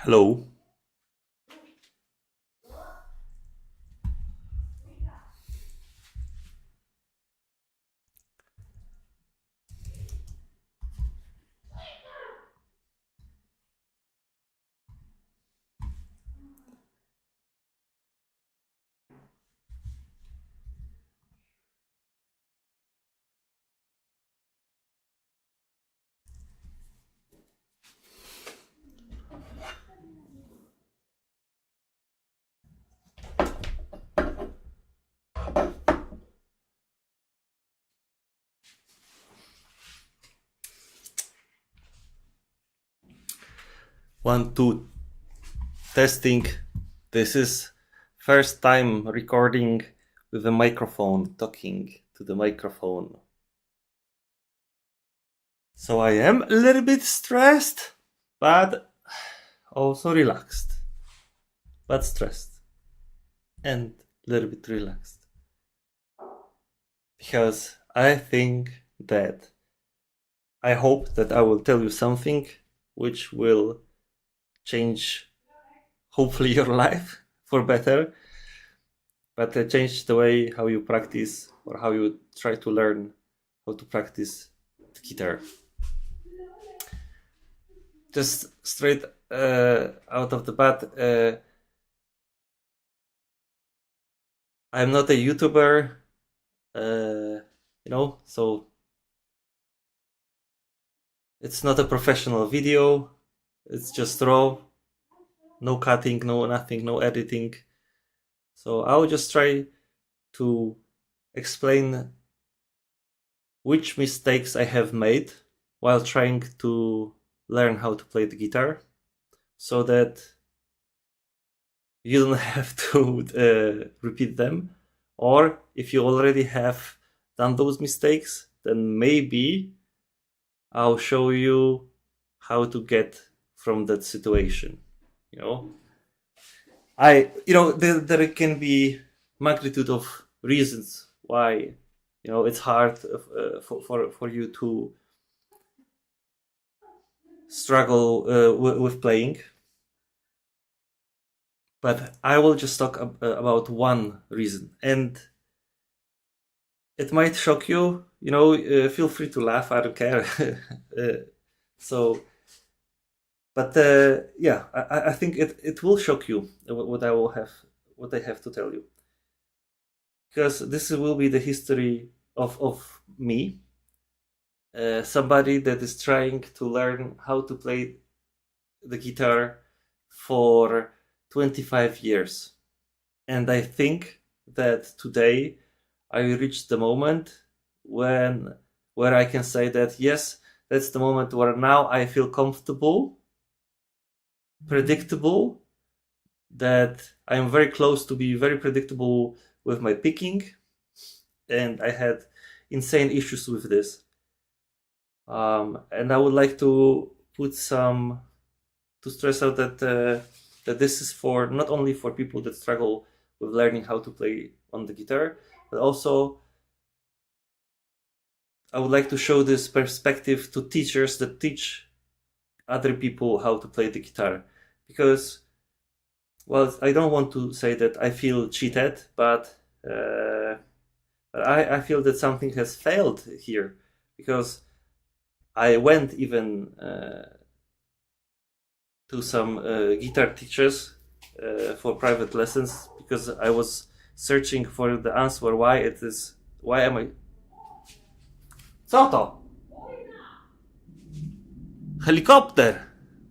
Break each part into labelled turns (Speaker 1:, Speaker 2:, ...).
Speaker 1: Hello. One, two, testing. This is first time recording with a microphone, talking to the microphone. So I am a little bit stressed, but also relaxed. But stressed. And a little bit relaxed. Because I hope that I will tell you something which will change, hopefully, your life for better, but change the way how you practice or how you try to learn how to practice the guitar. Just straight out of the bat, I'm not a YouTuber, so it's not a professional video. It's just raw, no cutting, no nothing, no editing. So I'll just try to explain which mistakes I have made while trying to learn how to play the guitar, so that you don't have to repeat them. Or if you already have done those mistakes, then maybe I'll show you how to get from that situation. There can be magnitude of reasons why it's hard for you to struggle with playing, but I will just talk about one reason, and it might shock you. Feel free to laugh. I don't care. I think it will shock you what I have to tell you, because this will be the history of me, somebody that is trying to learn how to play the guitar for 25 years. And I think that today I reached the moment where I can say that, yes, that's the moment where now I feel comfortable, predictable, that I'm very close to be very predictable with my picking. And I had insane issues with this. And I would like to stress out that this is for not only for people that struggle with learning how to play on the guitar, but also I would like to show this perspective to teachers that teach other people how to play the guitar. Because, well, I don't want to say that I feel cheated, but I feel that something has failed here, because I went even to some guitar teachers for private lessons, because I was searching for the answer why am I... Co to? Helikopter!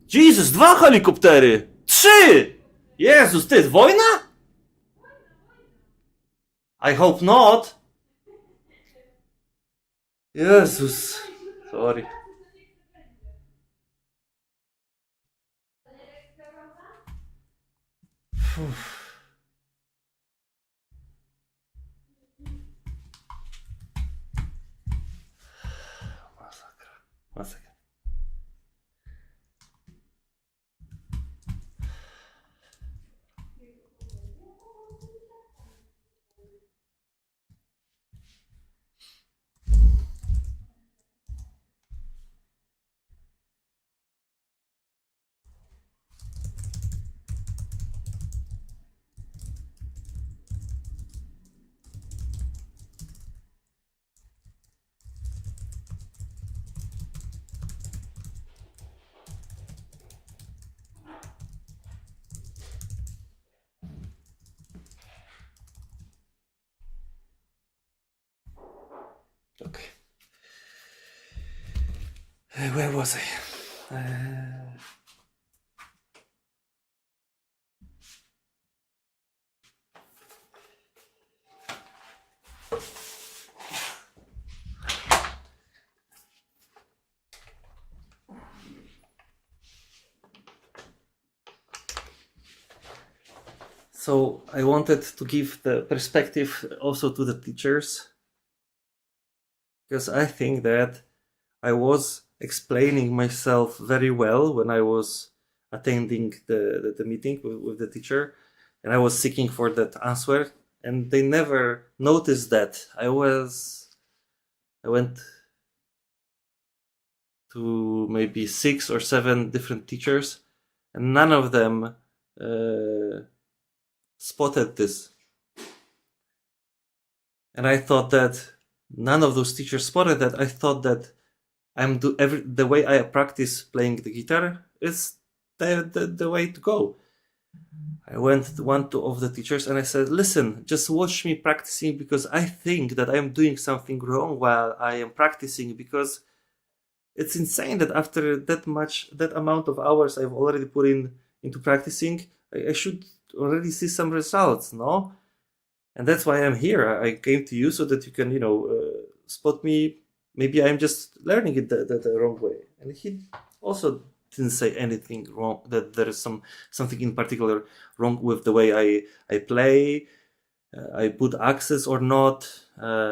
Speaker 1: Jesus, 2 helikoptery! 3! Jezus, to jest wojna? I hope not. Jezus. Sorry. Masakra. Okay. Where was I? So I wanted to give the perspective also to the teachers, because I think that I was explaining myself very well when I was attending the meeting with the teacher, and I was seeking for that answer, and they never noticed that I went to maybe 6 or 7 different teachers, and none of them spotted this. And I thought that none of those teachers spotted that. I thought that the way I practice playing the guitar is the way to go. I went to one of the teachers and I said, listen, just watch me practicing, because I think that I am doing something wrong while I am practicing, because it's insane that after that amount of hours I've already put into practicing, I should already see some results, no? And that's why I'm here. I came to you so that you can, spot me. Maybe I'm just learning it the wrong way. And he also didn't say anything wrong, that there is something in particular wrong with the way I play, I put access or not,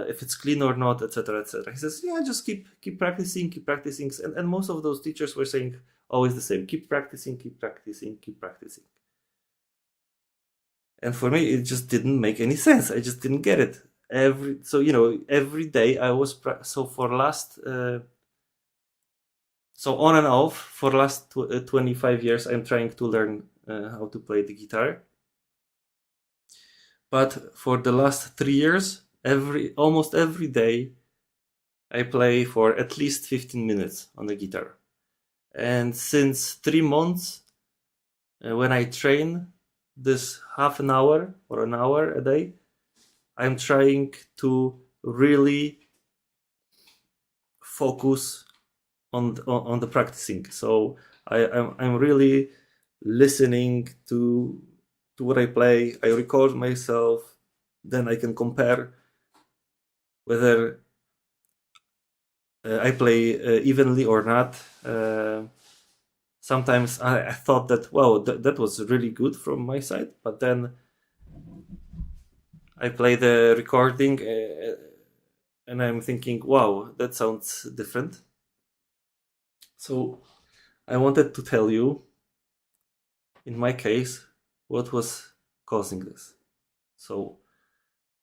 Speaker 1: if it's clean or not, etc., etc. He says, yeah, just keep practicing, keep practicing. And most of those teachers were saying always the same: keep practicing, keep practicing, keep practicing. And for me, it just didn't make any sense. I just didn't get it. Every day I was so on and off for last 25 years, I'm trying to learn how to play the guitar. But for the last 3 years, almost every day, I play for at least 15 minutes on the guitar. And since 3 months, when I train this half an hour or an hour a day, I'm trying to really focus on the practicing. So I'm really listening to what I play. I record myself, then I can compare whether I play evenly or not. Sometimes I thought that, wow, that was really good from my side, but then I play the recording and I'm thinking, wow, that sounds different. So I wanted to tell you, in my case, what was causing this. So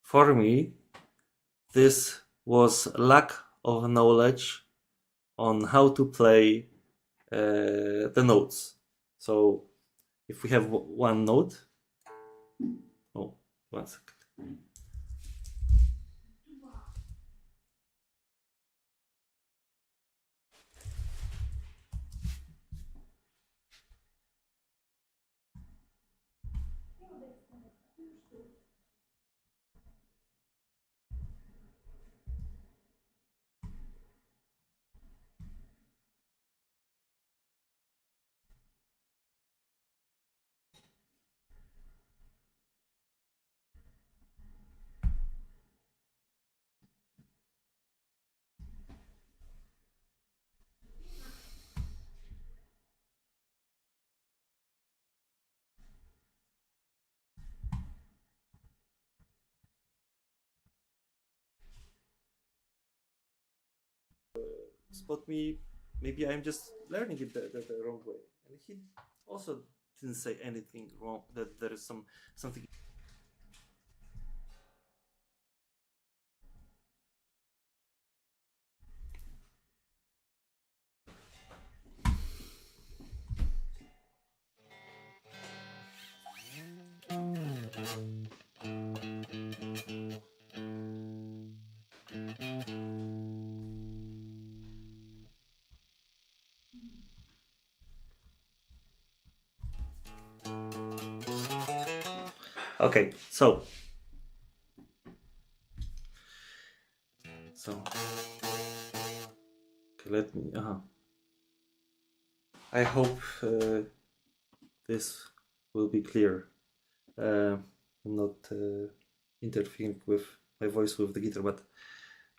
Speaker 1: for me, this was lack of knowledge on how to play the notes. So if we have one note, oh, 1 second. Spot me, maybe I'm just learning it the wrong way. And he also didn't say anything wrong, that there is something. Okay, so me. I hope this will be clear. I'm not interfering with my voice with the guitar, but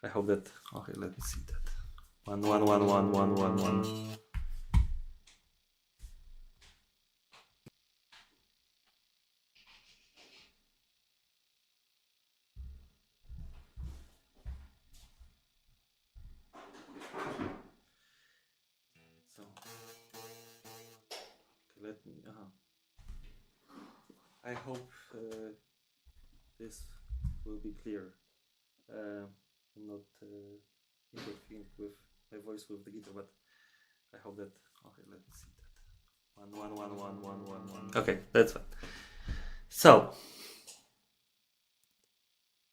Speaker 1: I hope that. Okay, let me see that. 1 1 1 1 1 1 1. So let me. I hope this will be clear. I'm not interfering with my voice with the guitar, but I hope that. Okay, let me see that. 1 1 1 1 1 1 1. Okay, that's fine. So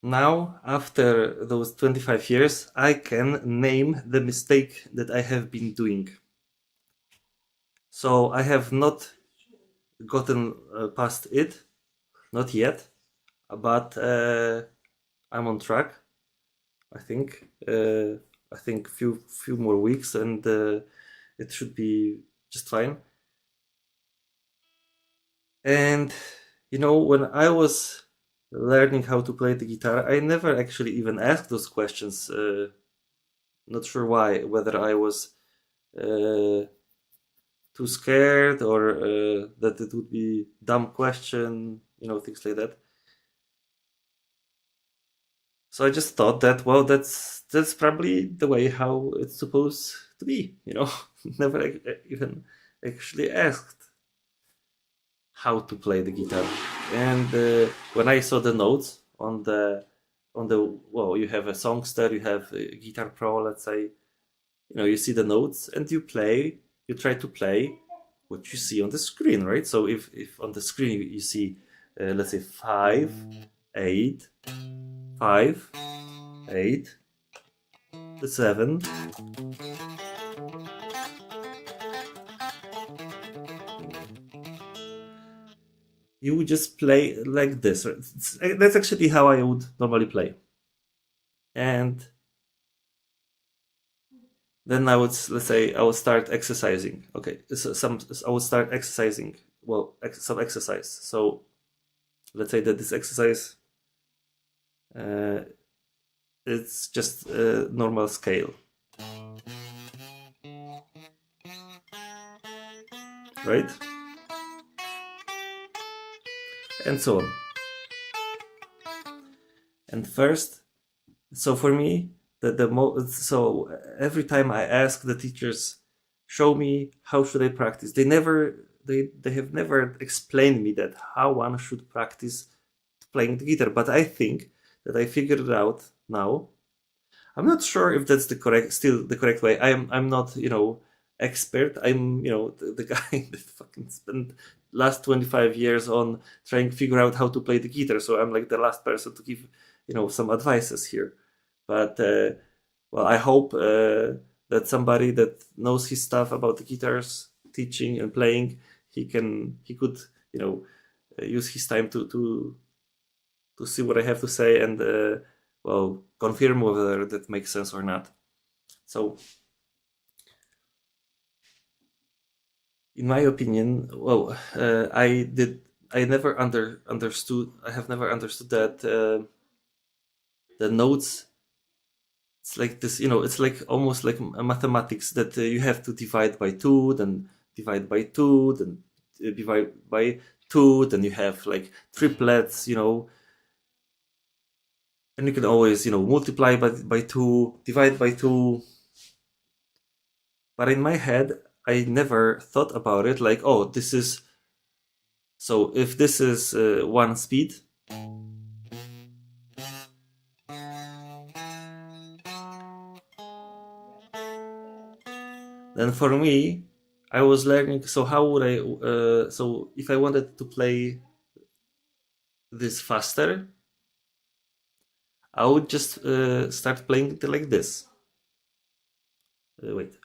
Speaker 1: now, after those 25 years, I can name the mistake that I have been doing. So I have not gotten past it, not yet, but I'm on track. I think. I think few more weeks, and it should be just fine. And you know, when I was learning how to play the guitar, I never actually even asked those questions. Not sure why. Whether I was too scared or that it would be dumb question, you know, things like that. So I just thought that, well, that's probably the way how it's supposed to be, you know. Never even actually asked how to play the guitar. And when I saw the notes on the well, you have a Songster, you have a Guitar Pro, let's say, you know, you see the notes and you try to play what you see on the screen, right? So if on the screen you see, let's say 5, 8, 5, 8, 7, you would just play like this. Right? That's actually how I would normally play. And then I would, let's say, I would start exercising. Okay, so I would start exercising. Well, some exercise. So let's say that this exercise, it's just a normal scale, right? And so on. And first, so for me, so every time I ask the teachers, show me how should I practice, they have never explained me that how one should practice playing the guitar. But I think that I figured it out now. I'm not sure if that's still the correct way. I'm not, you know, expert. I'm, you know, the guy that fucking spent last 25 years on trying to figure out how to play the guitar. So I'm like the last person to give, you know, some advices here. But well, I hope that somebody that knows his stuff about the guitars, teaching and playing, he could, you know, use his time to see what I have to say and well, confirm whether that makes sense or not. So, in my opinion, well, I never understood. I have never understood that the notes. It's like this, you know. It's like almost like mathematics that you have to divide by two, then divide by two, then divide by two, then you have like triplets, you know, and you can always, you know, multiply by two, divide by two. But in my head, I never thought about it like, oh, this is, so if this is one speed, then for me, I was learning, so how would I, so if I wanted to play this faster, I would just start playing it like this. Wait.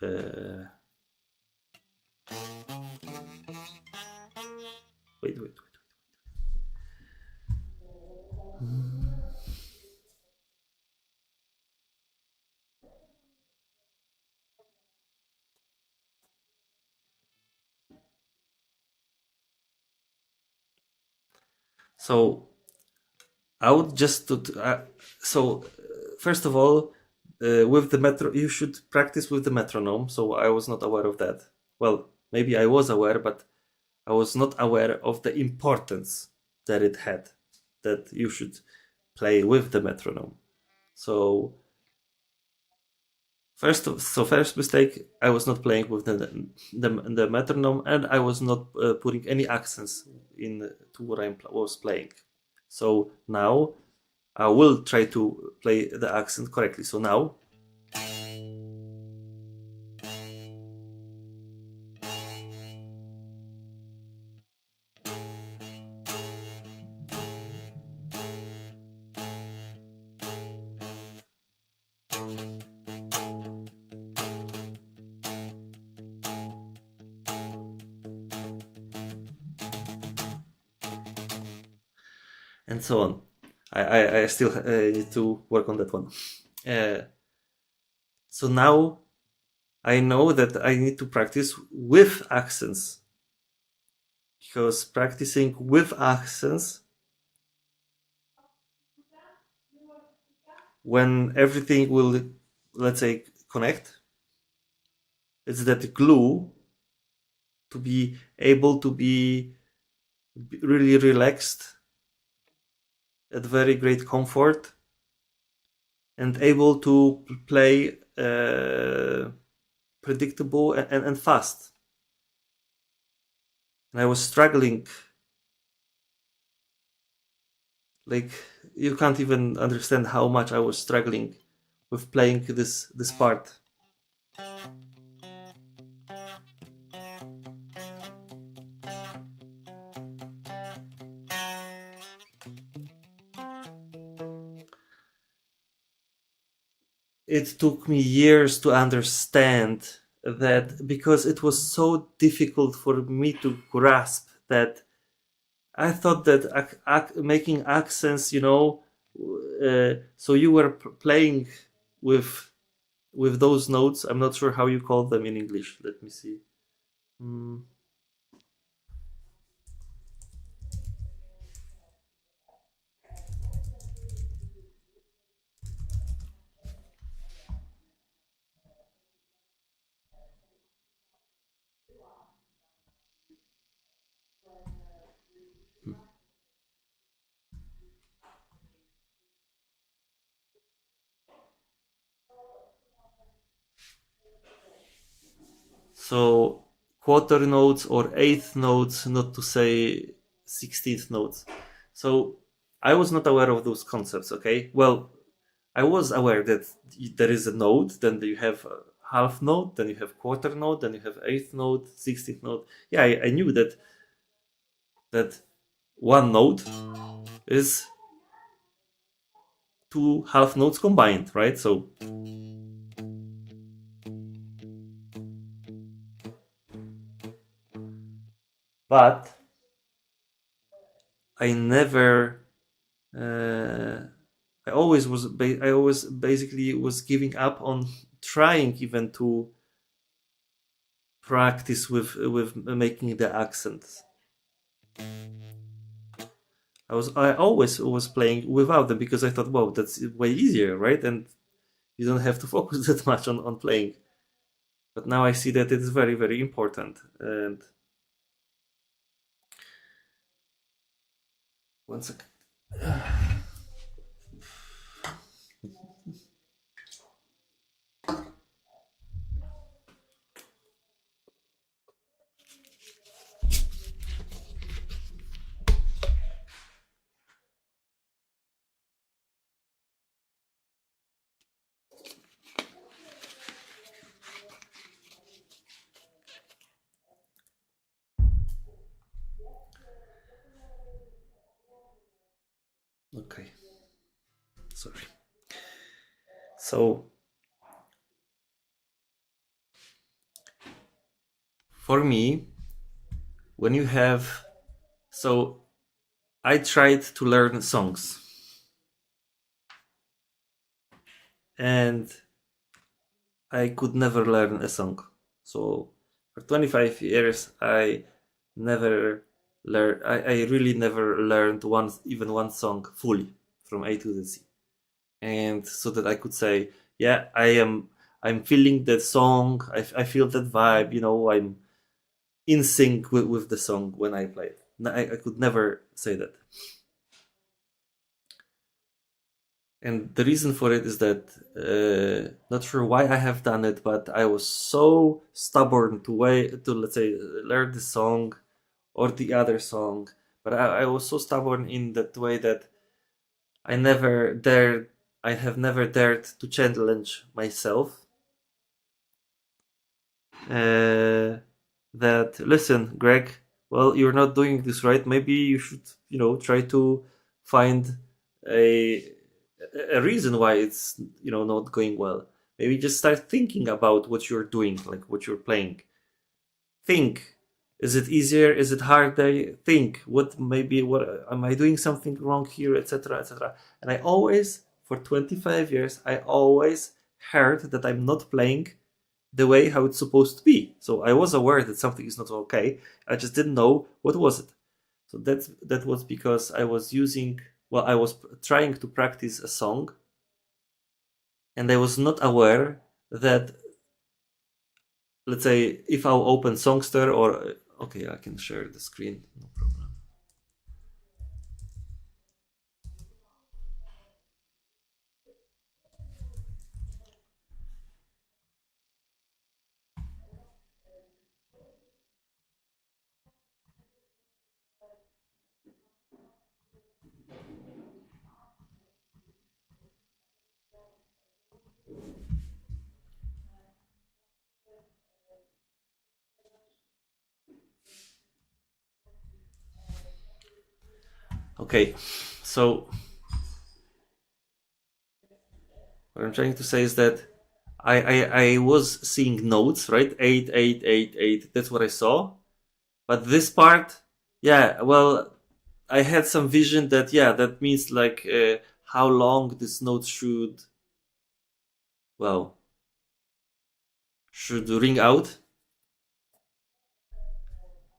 Speaker 1: Wait. So I would just first of all, with the metro, you should practice with the metronome. So I was not aware of that. Well, maybe I was aware, but I was not aware of the importance that it had. That you should play with the metronome. So first mistake, I was not playing with the metronome, and I was not putting any accents in to what I was playing. So now I will try to play the accent correctly. So now. And so on. I still need to work on that one. So now I know that I need to practice with accents, because practicing with accents, when everything will, let's say, connect, it's that glue to be able to be really relaxed at very great comfort and able to play predictable and fast. And I was struggling, like, you can't even understand how much I was struggling with playing this part. It took me years to understand that, because it was so difficult for me to grasp that. I thought that making accents, so you were playing with those notes. I'm not sure how you call them in English. Let me see. Mm. So quarter notes or eighth notes, not to say 16th notes. So I was not aware of those concepts. Okay, well, I was aware that there is a note, then you have a half note, then you have quarter note, then you have eighth note, 16th note. Yeah, I knew that one note is two half notes combined, right? So but I never I always basically was giving up on trying even to practice with making the accents. I always was playing without them, because I thought, wow, that's way easier, right? And you don't have to focus that much on playing. But now I see that it is very, very important. And one second. Okay. Sorry. So for me, when you have, so I tried to learn songs, and I could never learn a song. So for 25 years, I never I really never learned even one song fully from A to the Z, and so that I could say, yeah, I'm feeling that song. I feel that vibe. I'm in sync with the song when I play it. I could never say that. And the reason for it is that not sure why I have done it, but I was so stubborn to let's say learn the song or the other song. But I was so stubborn in that way that I never dared. I have never dared to challenge myself. That listen, Greg. Well, you're not doing this right. Maybe you should, try to find a a reason why it's not going well. Maybe just start thinking about what you're doing, like what you're playing. Think, is it easier, is it harder? Think, what am I doing something wrong here, etc., etc. And I always, for 25 years, I always heard that I'm not playing the way how it's supposed to be. So I was aware that something is not okay. I just didn't know what was it. So that was because I was I was trying to practice a song, and I was not aware that, let's say, if I'll open Songster or okay, I can share the screen, no problem. Okay, so what I'm trying to say is that I was seeing notes, right? 8 8 8 8. That's what I saw. But this part, yeah, well, I had some vision that, yeah, that means like how long this note well, should ring out,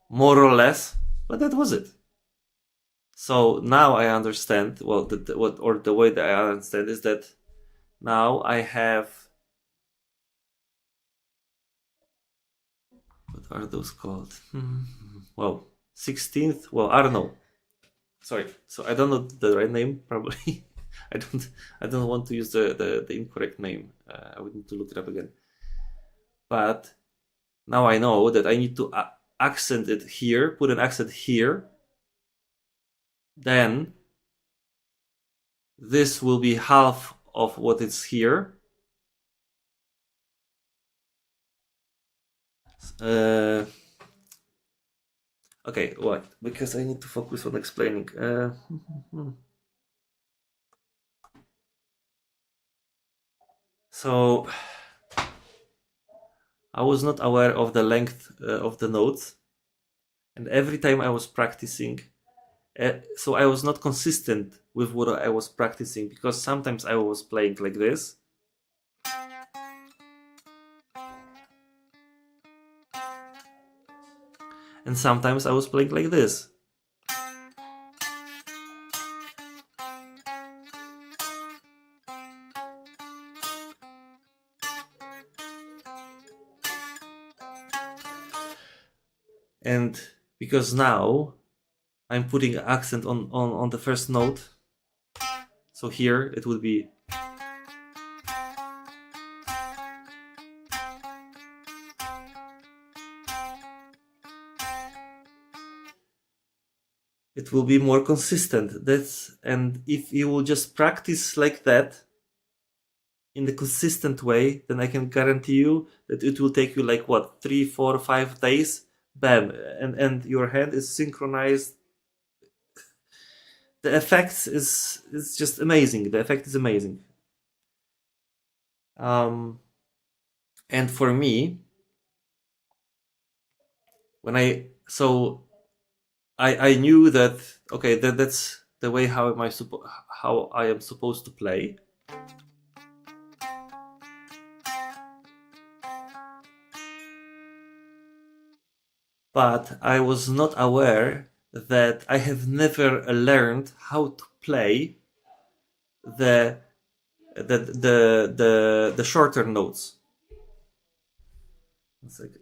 Speaker 1: more or less. But that was it. So now I understand. Well, the way that I understand is that now I have, what are those called? Well, 16th. Well, I don't know. Sorry. So I don't know the right name. Probably. I don't. I don't want to use the incorrect name. I would need to look it up again. But now I know that I need to accent it here. Put an accent here. Then this will be half of what is here. Uh, okay, what? Because I need to focus on explaining. So I was not aware of the length of the notes, and every time I was practicing, so I was not consistent with what I was practicing, because sometimes I was playing like this, and sometimes I was playing like this. And because now I'm putting an accent on the first note, so here it would be, it will be more consistent. And if you will just practice like that in the consistent way, then I can guarantee you that it will take you like what, 3 4 5 days, bam, and your hand is synchronized. The effects is just amazing. The effect is amazing. And for me, when I knew that, okay, that's the way how I am supposed to play. But I was not aware that I have never learned how to play the shorter notes. 1 second.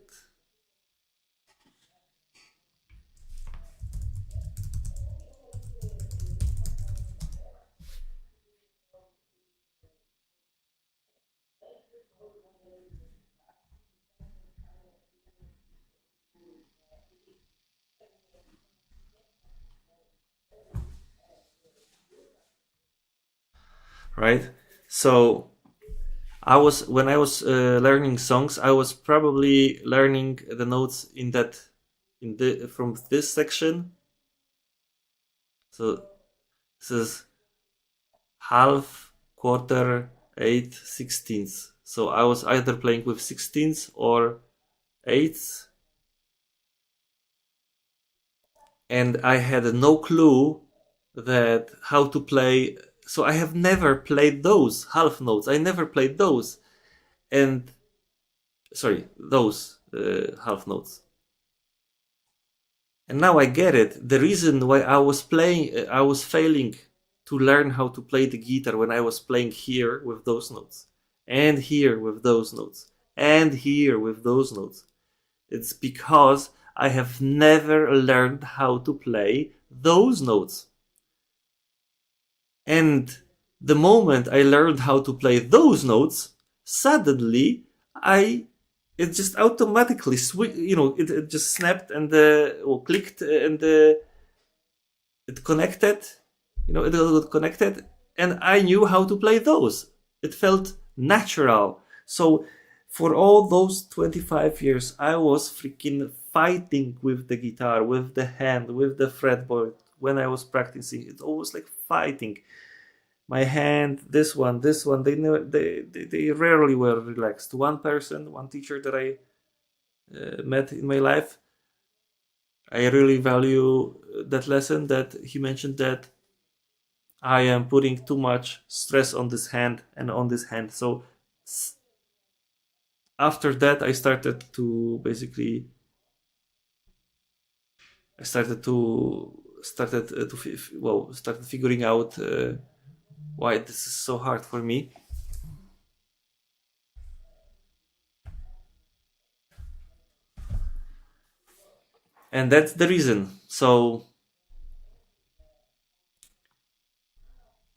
Speaker 1: Right? So when I was learning songs, I was probably learning the notes from this section. So this is half, quarter, eighth, sixteenths. So I was either playing with sixteenths or eighths, and I had no clue that how to play. So I have never played those half notes. I never played those, and sorry, those half notes. And now I get it. The reason why I was failing to learn how to play the guitar when I was playing here with those notes, and here with those notes, and here with those notes. It's because I have never learned how to play those notes. And the moment I learned how to play those notes, suddenly it just automatically it just snapped and or clicked and it connected, it got connected, and I knew how to play those. It felt natural. So for all those 25 years, I was freaking fighting with the guitar, with the hand, with the fretboard. When I was practicing, it's always like fighting. My hand, this one, they rarely were relaxed. One teacher that I met in my life, I really value that lesson, that he mentioned that I am putting too much stress on this hand and on this hand. So after that, I started figuring out why this is so hard for me. And that's the reason. So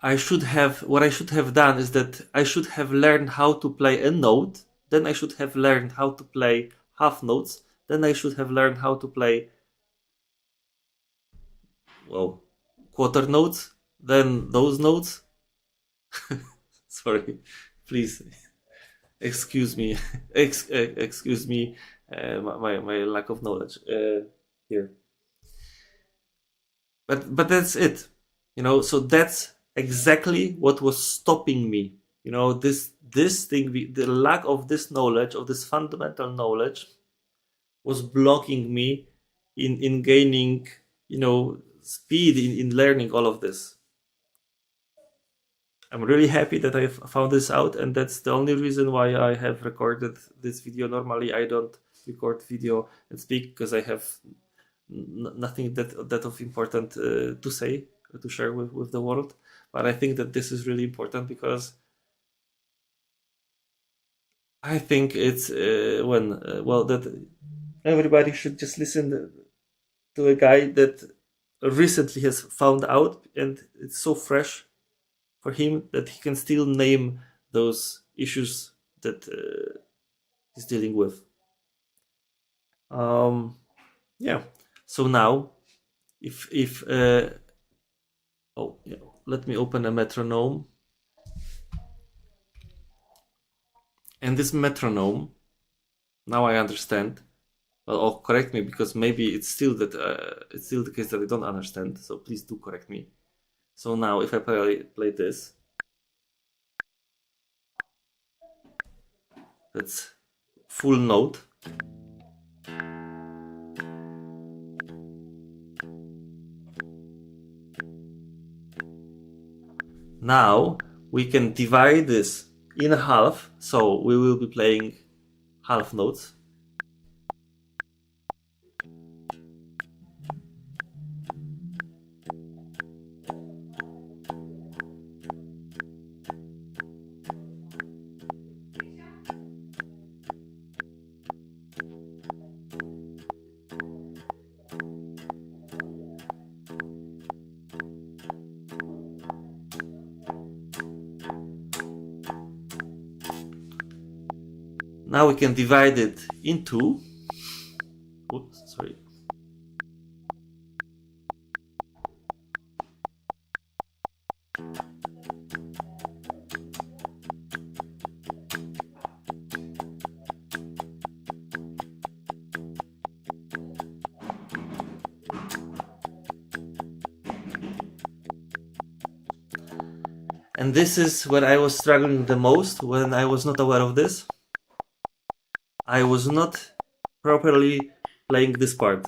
Speaker 1: what I should have done is that I should have learned how to play a note, then I should have learned how to play half notes, then I should have learned how to play quarter notes, then those notes. Sorry, please excuse me. Excuse me, my lack of knowledge here. But that's it, So that's exactly what was stopping me. This thing, the lack of this knowledge, of this fundamental knowledge, was blocking me in gaining, speed in learning all of this. I'm really happy that I found this out, and that's the only reason why I have recorded this video. Normally, I don't record video and speak because I have nothing that of important to say, to share with the world. But I think that this is really important because I think it's that everybody should just listen to a guy that recently has found out, and it's so fresh for him that he can still name those issues that he's dealing with. Yeah. So now, let me open a metronome. And this metronome, now I understand. Well, correct me, because maybe it's still the case that I don't understand. So please do correct me. So now, if I play this, that's full note. Now we can divide this in half, so we will be playing half notes. Now we can divide it into, oops, sorry. And this is where I was struggling the most when I was not aware of this. I was not properly playing this part.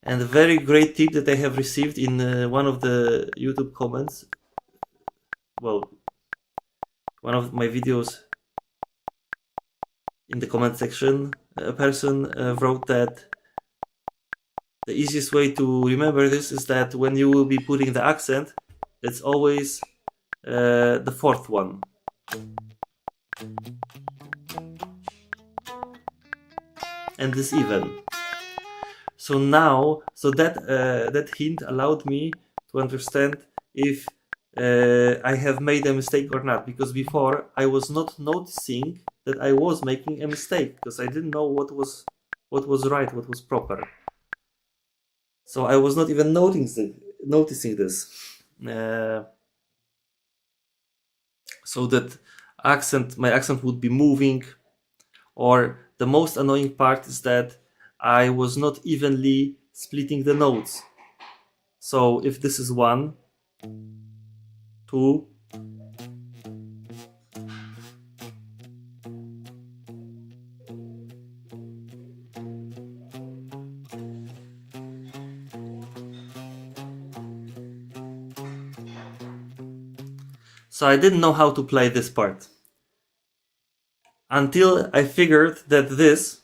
Speaker 1: And a very great tip that I have received in one of the YouTube comments, well, one of my videos in the comment section, a person wrote that the easiest way to remember this is that when you will be putting the accent, it's always the fourth one. And this even. So now, that hint allowed me to understand if I have made a mistake or not, because before I was not noticing that I was making a mistake because I didn't know what was right, what was proper. So I was not even noticing this. So that my accent would be moving, or the most annoying part is that I was not evenly splitting the notes. So if this is 1, 2, so I didn't know how to play this part until I figured that this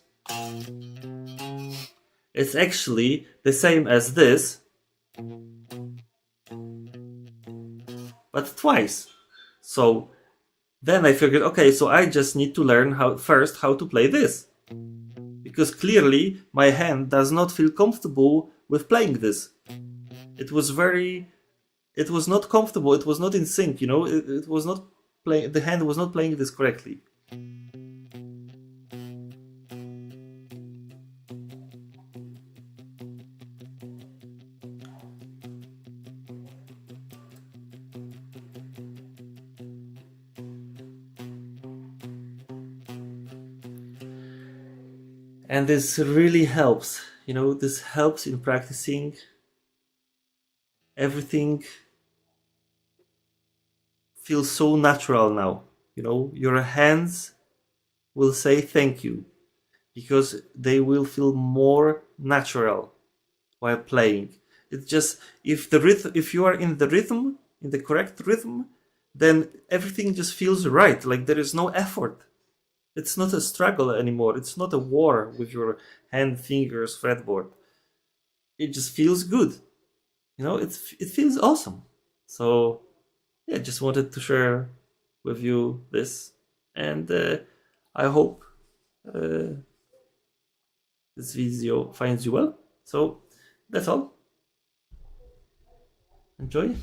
Speaker 1: is actually the same as this, but twice. So then I figured, okay, so I just need to learn how to play this, because clearly my hand does not feel comfortable with playing this. It was not comfortable, it was not in sync, you know, it was not playing, the hand was not playing this correctly. And this really helps, you know, this helps in practicing. Everything feels so natural now, you know, your hands will say thank you because they will feel more natural while playing. It's just, if you are in the correct rhythm, then everything just feels right, like there is no effort. It's not a struggle anymore. It's not a war with your hand, fingers, fretboard. It just feels good. You know, it feels awesome. So, yeah, just wanted to share with you this. And I hope this video finds you well. So, that's all. Enjoy.